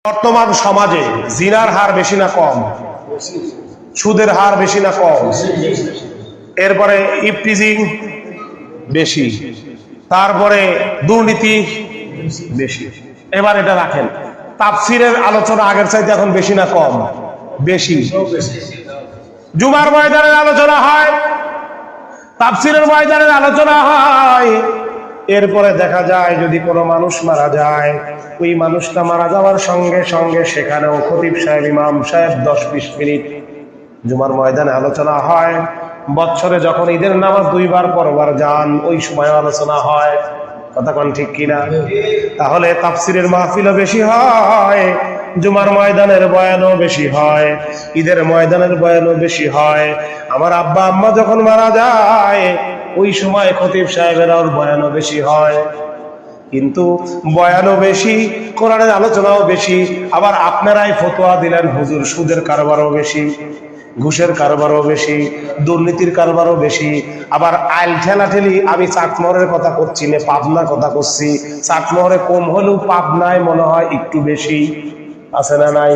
বর্তমান সমাজে জিনার হার বেশি না কম? সুদের হার বেশি না কম? এরপরে ইফটিজিং বেশি, তারপরে দুর্নীতি বেশি। এবার এটা রাখেন, তাফসিরের আলোচনা আগের চাইতে এখন বেশি না কম? বেশি। জুমার ময়দানের আলোচনা হয়, তাফসিরের ময়দানের আলোচনা হয়। এরপরে দেখা যায় যদি কোনো মানুষ মারা যায়, ওই মানুষটা মারা যাওয়ার সঙ্গে সঙ্গে সেখানেও খতিব সাহেব, ইমাম সাহেব 10-20 মিনিট জুমার ময়দানে আলোচনা হয়। বছরে যখন ঈদের নামাজ 2 বার পরবার যান, ওই সময় আলোচনা হয়। কথা কোন ঠিক কিনা? তাহলে তাফসিরের মাহফিলও বেশি হয়, জুমার ময়দানের বয়ানও বেশি হয়, ঈদের ময়দানের বয়ানও বেশি হয়। আমার আব্বা আম্মা যখন মারা যায়, ওই সময় খতিব সাহেবের আর বয়ানও বেশি হয়। কিন্তু বয়ানও বেশি, কোরআনের আলোচনাও বেশি। আবার আপনারাই ফতোয়া দিলেন হুজুর সুদের কারবারও বেশি, ঘুষের কারবারও বেশি, দুর্নীতির কারবারও বেশি। আবার আইল ঠেলাঠেলি, আমি চাটমোহরের কথা করছি না, পাবনার কথা করছি। চাটমোহরে কম হলেও পাবনায় মনে হয় একটু বেশি, আছে না নাই?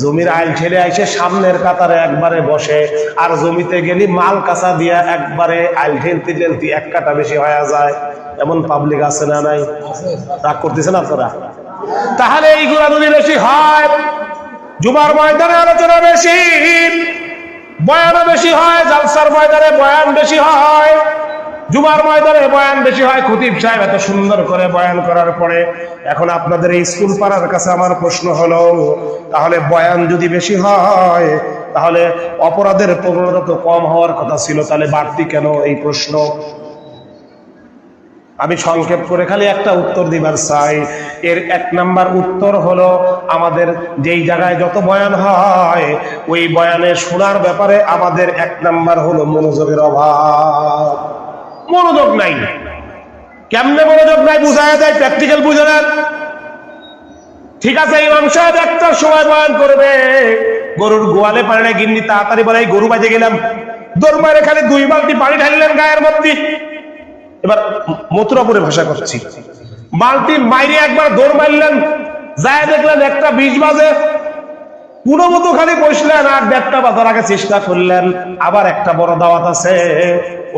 জমির আইল ঠেলে আইসে সামনের কাতারে একবারে বসে, আর জমিতে গেলি মাল কাঁচা দিয়া একবারে আইল ঠেলতে ঠেলতে 1 কাটা বেশি হয়ে যায়। এমন পাবলিক আছে না নাই? রাগ করতেছেন আপনারা? তাহলে এইগুলা যদি বেশি হয়, জুমার ময়দানে আলোচনা বেশি, বয়ানও বেশি হয়, জালসার ময়দানে বয়ান বেশি হয়, জুমার ময়দানে বয়ান বেশি হয়। খতিব সাহেব এত সুন্দর করে বয়ান করার পরে এখন আপনাদের এই স্কুল পাড়ার কাছে আমার প্রশ্ন হলো, তাহলে বয়ান যদি বেশি হয়, তাহলে অপরাধের প্রবণতা তো কম হওয়ার কথা ছিল, তাহলে বাড়তি কেন? এই প্রশ্ন আমি সংক্ষেপ করে খালি একটা উত্তর দিবার চাই। এর 1 নাম্বার উত্তর হলো, আমাদের যেই জায়গায় যত বয়ান হয়, ওই বয়ানে শোনার ব্যাপারে আমাদের 1 নাম্বার হলো মনোযোগের অভাব। মনোযোগ নাই। কেমনে মনোযোগ নাই বুঝায় দেয়, প্র্যাকটিক্যাল বুঝে নেন। ঠিক আছে, ইমাম সাহেব একটার সময় বয়ান করবে, গরুর গোয়ালে পানি না গিন্নি তাড়াতাড়ি বলে গরু বাজে গেলাম, দৌড় মারে খালি 2 বালতি পানি ঢালিলেন গায়ের মধ্যে। এবার মথুরাপুরে ভাষা করছি, বালতি মাইরে একবার দৌড় মারলেন, যায় দেখলেন 1:20 বাজে, কোনো মতো খালি বসলেন, আর 1:30 বাজার আগে চেষ্টা করলেন। আবার একটা বড় দাওয়াত আছে,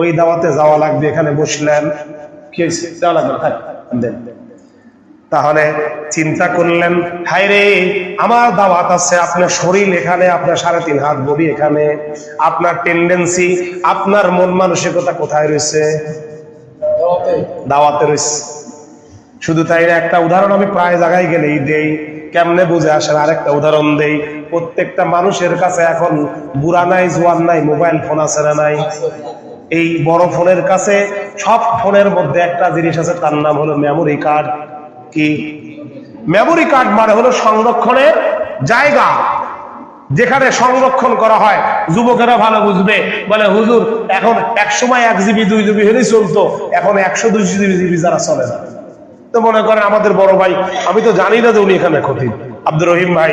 ওই দাওয়াতে যাওয়া লাগবে, এখানে বসলেন, কি হয়েছে? যাওয়া লাগবে না। তাহলে চিন্তা করলেন, হায় রে, আমার দাওয়াত আছে, আপনার শরীর এখানে, আপনার 3.5 হাত বডি এখানে, আপনার টেন্ডেন্সি, আপনার মন মানসিকতা কোথায় রয়েছে? দাওয়াতে রয়েছে। শুধু তাই না, একটা উদাহরণ আমি প্রায় জায়গায় গেলেই দেই, কেমনে বুঝে আসেন আরেকটা উদাহরণ দেই। প্রত্যেকটা মানুষের কাছে এখন বুড়া নাই জোয়ান নাই, মোবাইল ফোন আছে না নাই? এই বড় ফোনের কাছে সব ফোনের মধ্যে একটা জিনিস আছে, তার নাম হলো মেমোরি কার্ড। কি মেমোরি কার্ড? মানে হলো সংরক্ষণের জায়গা, যেখানে সংরক্ষণ করা হয়। যুবকেরা ভালো বুঝবে, বলে হুজুর এখন এক সময় 1 GB 2 GB হলেই চলতো, এখন 100-200 GB যারা চলে না। তো মনে করেন আমাদের বড় ভাই, আমি তো জানি না যে উনি এখানে খতিব, আব্দুর রহিম ভাই,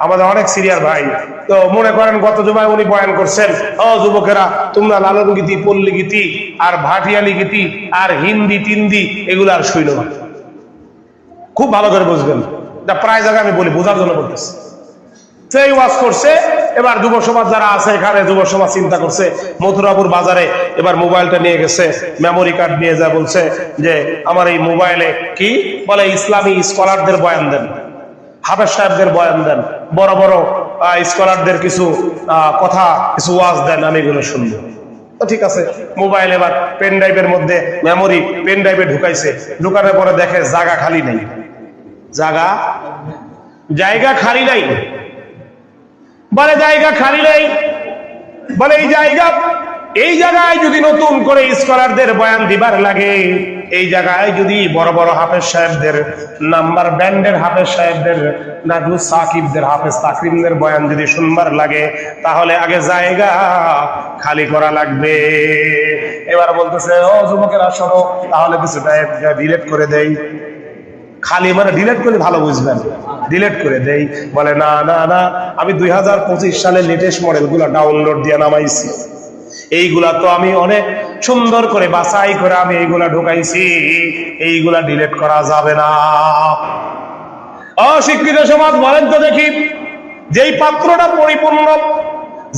আমাদের অনেক সিনিয়র ভাই, তো মনে করেন গত জুমায় উনি বয়ান করছেন, ও যুবকেরা তোমরা লালন গীতি, পল্লী গীতি আর ভাটিয়ালি গীতি আর হিন্দি তিন্দি এগুলো আর শুইল না। খুব ভালো করে বুঝবেন, প্রায় জায়গায় আমি বলি, বোঝার জন্য বলতেছি। সেই ওয়াজ করছে, এবার যুব সমাজ যারা আছে এখানে, যুব সমাজ চিন্তা করছে মথুরাপুর বাজারে এবার মোবাইলটা নিয়ে গেছে, মেমোরি কার্ড নিয়ে যা বলছে যে আমার এই মোবাইলে কি বলে, ইসলামী স্কলারদের বয়ান দেন, হাফেজ সাহেবদের বয়ান দেন, বড় বড় স্কলারদের কিছু কথা, কিছু ওয়াজ দেন, আমি এগুলো শুনবো। তো ঠিক আছে, মোবাইল এবার পেন ড্রাইভের মধ্যে মেমোরি পেন ড্রাইভে ঢুকাইছে, ঢুকানোর পরে দেখে জায়গা খালি নাই, জায়গা খালি নাই। বলে জায়গা খালি নেই, বলে এই জায়গায় যদি নতুন করে স্কলারদের বয়ান দিবার লাগে, এই জায়গায় যদি বড় বড় হাফেজ সাহেবদের, নাম্বার ব্যান্ডের হাফেজ সাহেবদের, নাজমুস সাকিবদের, হাফেজ তাকরিমদের বয়ান যদি শুনবার লাগে, তাহলে আগে জায়গা খালি করা লাগবে। এবার বলতেছে, ও যুবকেরা শোনো, তাহলে কিছুটা ডিলিট করে দেই। খালি মানে ডিলিট করলে ভালো বুঝবেন, ডিলিট করে দেই। বলে না না না, আমি 2025 সালের লেটেস্ট মডেলগুলো ডাউনলোড দিয়ে নামাইছি, এইগুলা তো আমি অনেক সুন্দর করে বাছাই করে আমি এইগুলা ঢুকাইছি, এইগুলা ডিলিট করা যাবে না। অশিক্ষিত সমাজ বলেন তো দেখি, যেই পাত্রটা পরিপূর্ণ,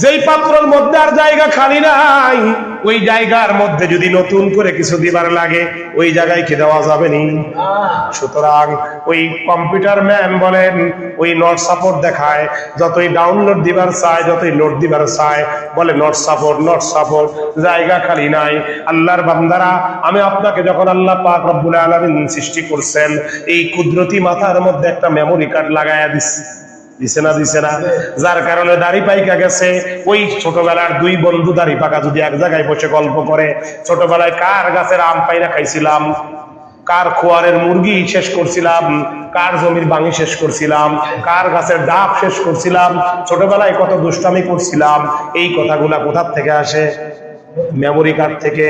যেই পাত্রের মধ্যে আর জায়গা খালি নাই, ওই জায়গার মধ্যে যদি নতুন করে কিছু দিবার লাগে ওই জায়গায় কি দেওয়া যাবে নি? সুতরাং ওই কম্পিউটার ম্যান বলেন, ওই নট সাপোর্ট দেখায়, যতই ডাউনলোড দিবার চায়, যতই লোড দিবার চায়, বলে নট সাপোর্ট, জায়গা খালি নাই। আল্লাহর বান্দারা, আমি আপনাকে যখন আল্লাহ পাক রব্বুল আলামিন সৃষ্টি করছেন, এই কুদরতি মাথার মধ্যে একটা মেমোরি কার্ড লাগায়া দিছে না? যার কারণে দাড়ি পাইকা গেছে। ওই ছোটবেলার দুই বন্ধু দাড়ি পাকা যদি এক জায়গায় বসে গল্প করে, ছোটবেলায় কার গাছের আম পাইরা খাইছিলাম, কার খোয়ারের মুরগি শেষ করছিলাম, কার জমির বাঙি শেষ করছিলাম, কার গাছের ডাব শেষ করছিলাম, ছোটবেলায় কত দুষ্টামি করছিলাম, এই কথাগুলা কোথা থেকে আসে? মেমোরি কার্ড থেকে।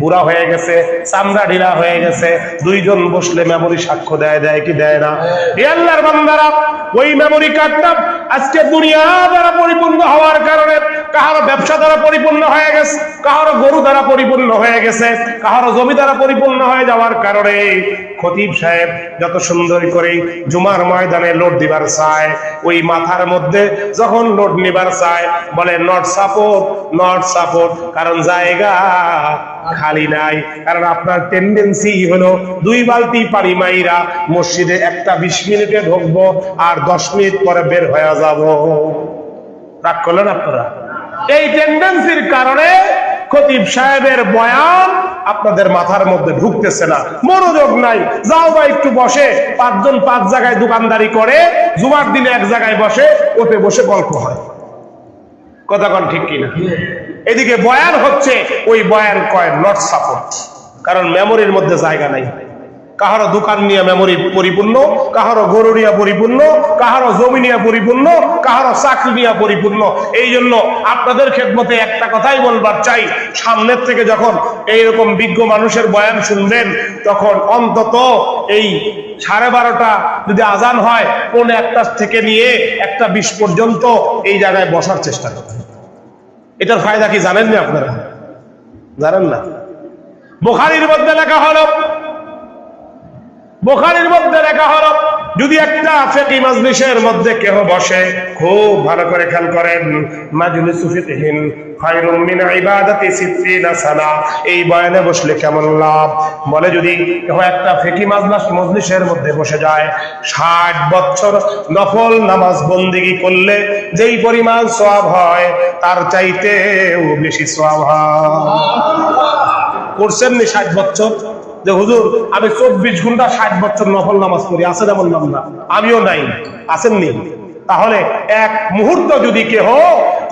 বুড়া হয়ে গেছে, চামড়া ঢিলা হয়ে গেছে, দুইজন বসলে মেমোরি সাক্ষ্য দেয় কি দেয় না? আল্লাহর বান্দারা, ওই মেমোরি কার্ডটা আজকে দুনিয়া দ্বারা পরিপূর্ণ হওয়ার কারণে কাহারো ব্যবসা দ্বারা পরিপূর্ণ হয়ে গেছে, কাহারো গরু দ্বারা পরিপূর্ণ হয়ে গেছে, কাহারো জমি দ্বারা পরিপূর্ণ হয়ে যাওয়ার কারণে খতিব সাহেব যত সুন্দর করে জুমার ময়দানে লোড দিবার চায়, ওই মাথার মধ্যে যখন লোড নিবার চায় বলে নট সাপোর্ট, কারণ জায়গা খালি নাই। কারণ আপনার টেন্ডেন্সি হলো 2 বালতি পানি মাইরা মসজিদে একটা 20 মিনিটে ঢুকবো আর 10 মিনিট পরে বের হয়ে যাব। রাগ করলেন আপনারা? এই টেন্ডেন্সির কারণে খতিব সাহেবের বয়ান আপনাদের মাথার মধ্যে ঢুকতেছে না, মনোযোগ নাই। যাও বা একটু বসে, 5 জন 5 জায়গায় দোকানদারি করে, জুমার দিনে এক জায়গায় বসে, ওতে বসে গল্প হয়। কথা কোন ঠিক কিনা? এদিকে বয়ান হচ্ছে, ওই বয়ান কয় নট সাপোর্ট, কারণ মেমোরির মধ্যে জায়গা নাই। কাহারো দোকান নিয়ে মেমোরি পরিপূর্ণ, কাহারো গরু নিয়ে পরিপূর্ণ, কাহারো জমি নিয়ে পরিপূর্ণ, কাহারো চাকরি নিয়ে পরিপূর্ণ। এই জন্য আপনাদের খেদমতে একটা কথাই বলবার চাই, সামনের থেকে যখন এইরকম বিজ্ঞ মানুষের বয়ান শুনবেন, তখন অন্তত এই 12:30 যদি আজান হয়, 1:45 থেকে নিয়ে 1:20 পর্যন্ত এই জায়গায় বসার চেষ্টা করবেন। এটার ফায়দা কি জানেন না আপনারা? জানেন না? বুখারীর মধ্যে লেখা হলো, যদি একটা ফিকহি মাজলিসের মধ্যে কেহ বসে, খুব ভালো করে খেয়াল করেন, মাজলিসু ফিকহিন খায়রুম মিন ইবাদাতি 60 সানা, এই বয়ানে বসলে কেমন লাভ? বলে যদি কেহ একটা ফিকহি মজলিসের মধ্যে বসে যায়, 60 বছর নফল নামাজ বন্দেগী করলে যেই পরিমাণ সওয়াব হয়, তার চাইতেও বেশি সওয়াব হয়। করছেন নি 60 বছর? যে হুজুর আমি 24 ঘন্টা 60 বছর নফল নামাজ পড়ি, আছে না? বললাম না, আমিও নাই। আসেননি? তাহলে এক মুহূর্ত যদি কেহ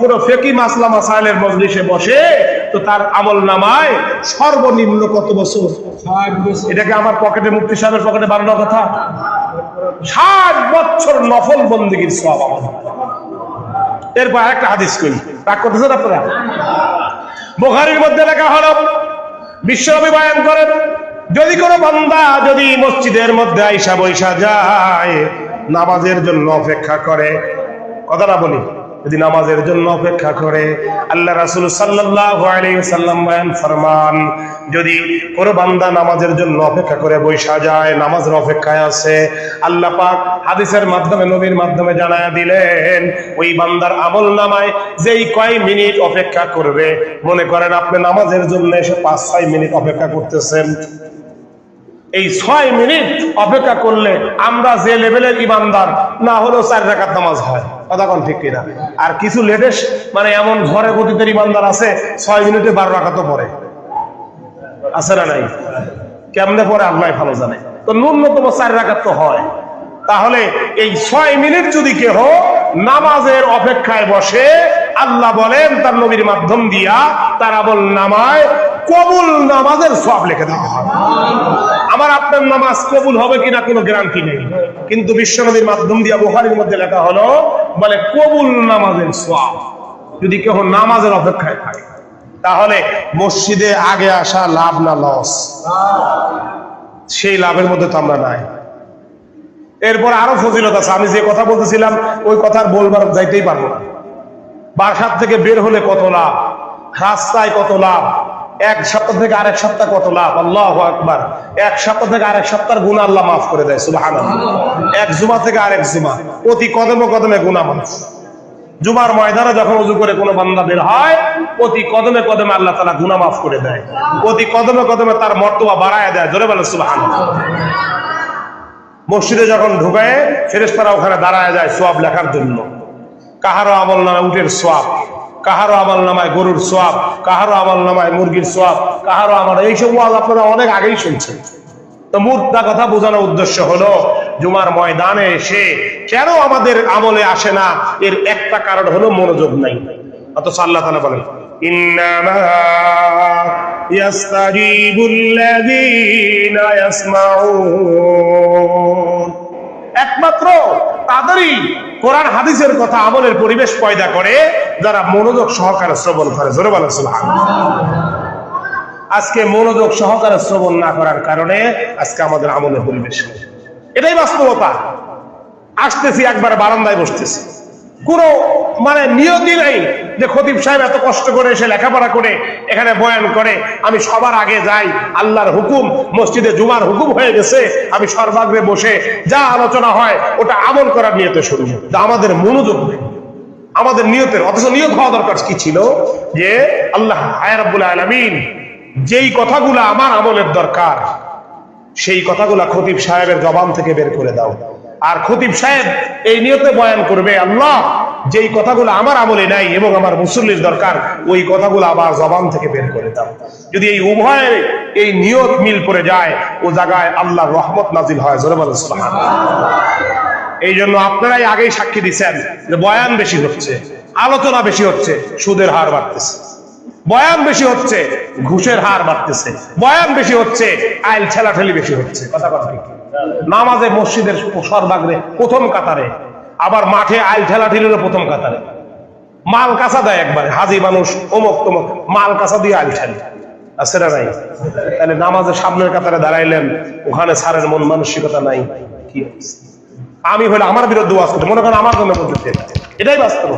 কোন ফিকহি মাসলা মাসাইলের মজলিসে বসে, তো তার আমল নামায় সর্বনিম্ন কত বছর? 60 বছর। এটাকে আমার পকেটে, মুফতি সাহেবের পকেটে বানানো কথা? 60 বছর নফল বন্দেগীর সওয়াব আমল। এরপর একটা হাদিস কই, রাগ করতেছেন আপনারা? বুখারীর মধ্যে লেখা হলো, বিশ্বনবী বয়ান করেন, যদি কোনো বান্দা যদি মসজিদের মধ্যে আইসা বৈশা যায়, নামাজের জন্য অপেক্ষা করে, কথা না বলি, যদি নামাজের জন্য অপেক্ষা করে, আল্লাহ রাসূল সাল্লাল্লাহু আলাইহি ওয়াসাল্লাম বয়ান ফরমান, যদি কোনো বান্দা নামাজের জন্য অপেক্ষা করে বৈশা যায়, নামাজের অপেক্ষায় আছে, আল্লাহ পাক হাদিসের মাধ্যমে, নবীর মাধ্যমে জানায়া দিলেন, ওই বান্দার আমল নামায় যেই কয় মিনিট অপেক্ষা করবে, মনে করেন আপনি নামাজের জন্য এসে 5-6 মিনিট অপেক্ষা করতেছেন, এই 6 মিনিট অপেক্ষা করলে আমরা যে লেভেলের ইমানদার, না হলেও 4 রাকাত নামাজ হয়। কথা কোন ঠিক কিনা? আর কিছু লেটেস্ট মানে এমন ঘরে গতিতে ইমানদার আছে, 6 মিনিটে 12 রাকাতও পড়ে, আছে না নাই? কেমনে পড়ে আল্লাহ ভালো জানে। তো ন্যূনতম 4 রাকাত তো হয়। তাহলে এই 6 মিনিট যদি কেহ নামাজের অপেক্ষায় বসে, আল্লাহ বলেন তার নবীর মাধ্যম দিয়া তার আমল নামায় কবুল নামাজের সওয়াব লিখে দেওয়া হবে। আমার আপনার নামাজ কবুল হবে কিনা কোনো গ্যারান্টি নেই, কিন্তু বিশ্বনবীর মাধ্যম দিয়া বুখারীর মধ্যে লেখা হলো, বলে কবুল নামাজের সওয়াব যদি কেউ নামাজের অপেক্ষায় থাকে। তাহলে মসজিদে আগে আসা লাভ না লস? সেই লাভের মধ্যে তো আমরা নাই। এরপর আরো ফজিলত আছে, আমি যে কথা বলতেছিলাম ওই কথা বলবার যাইতেই পারবো না। বাসার থেকে বের হলে কত লাভ, রাস্তায় কত লাভ, এক সপ্তাহ থেকে আরেক সপ্তাহ কত লাভ, আল্লাহু আকবার। এক সপ্তাহ থেকে আরেক সপ্তাহের গুনাহ আল্লাহ মাফ করে দেয়, সুবহানাল্লাহ। এক জুমা থেকে আরেক জুমা, প্রতি কদমে কদমে গুনাহ মাফ। জুমার ময়দানে যখন ওযু করে কোনো বান্দা বের হয়, প্রতি কদমে কদমে আল্লাহ তাআলা গুনাহ মাফ করে দেয়, প্রতি কদমে কদমে তার মর্তবা বাড়ায় দেয়। জোরে বলেন সুবহানাল্লাহ। মসজিদে যখন ঢুকায়, ফেরেশতারা ওখানে দাঁড়ায় যায় সওয়াব লেখার জন্য। কাহারো আমল নামায় উটের সওয়াব, কাহারো আমল নামায় গরুর সওয়াব, কাহারো আমল নামায় মুরগির সওয়াব, কাহারো আমল, এইসব ওয়াজ আপনারা অনেক আগেই শুনছেন। তো মুদ্রা কথা বোঝানোর উদ্দেশ্য হলো, জুমার ময়দানে এসে কেন আমাদের আমলে আসে না, এর একটা কারণ হলো মনোযোগ নাই। অথচ আল্লাহ তাআলা বলেন, ইন্নামা ইয়াস্তাজিবুল্লাযীনা ইয়াসমাউন, একমাত্র তাদেরই কোরআন হাদিসের কথা আমলের পরিবেশ পয়দা করে যারা মনোযোগ সহকারে শ্রবণ করে। জোরে বলেন সুবহানাল্লাহ। আজকে মনোযোগ সহকারে শ্রবণ না করার কারণে আজকে আমাদের আমলের পরিবেশ নেই। এটাই বাস্তবতা। আসতেছি, একবার বারান্দায় বসতেছি, কোনো মানে নিয়তি নাই যে খতিব সাহেব এত কষ্ট করে এসে লেখাপড়া করে এখানে বয়ান করে, আমি সবার আগে যাই, আল্লাহর হুকুম, মসজিদে জুমার হুকুম হয়ে গেছে, আমি সর্বাগ্রে বসে যা আলোচনা হয় ওটা আমল করার নিয়তে শুরু। আমাদের মনোযোগ নেই আমাদের নিয়তের। অথচ নিয়ত হওয়া দরকার কি ছিল, যে আল্লাহ রাব্বুল আলামিন যেই কথাগুলো আমার আমলের দরকার, সেই কথাগুলা খতিব সাহেবের জবান থেকে বের করে দাও। আর খতিব সাহেব এই নিয়তে বয়ান করবে, আল্লাহ যেই কথাগুলো আমার আমলে নাই এবং আমার মুসল্লির দরকার, ওই কথাগুলো আবার জবান থেকে বের করে দাও। যদি এই উভয়ের এই নিয়ত মিল পড়ে যায়, ও জায়গায় আল্লাহর রহমত নাজিল হয়। জোরে বলেন সুবহানাল্লাহ। এই জন্য আপনারাই আগেই সাক্ষী দিচ্ছেন যে বয়ান বেশি হচ্ছে, আলোচনা বেশি হচ্ছে, সুদের হার বাড়তেছে। বয়ান বেশি হচ্ছে, ঘুষের হার বাড়তেছে। বয়ান বেশি হচ্ছে, আইল ঠেলাঠেলি বেশি হচ্ছে। কথা কথা ঠিক। নামাজে মসজিদের সর্বাগ্রে প্রথম কাতারে, আবার মাঠে আইল ঠেলাঠেলিরও প্রথম কাতারে। মাল কাঁচা দেয় একবারে, হাজি মানুষ অমুক তমুক মাল কাঁচা দিয়ে আইল ঠেলে, আছে না নাই? তাহলে নামাজের সামনের কাতারে দাঁড়াইলেন, ওখানে সারের মন মানসিকতা নাই। কি আমি হলে আমার বিরুদ্ধে ওয়াজ করতে, মনে করেন আমার জন্য বলতে, এটাই বাস্তব।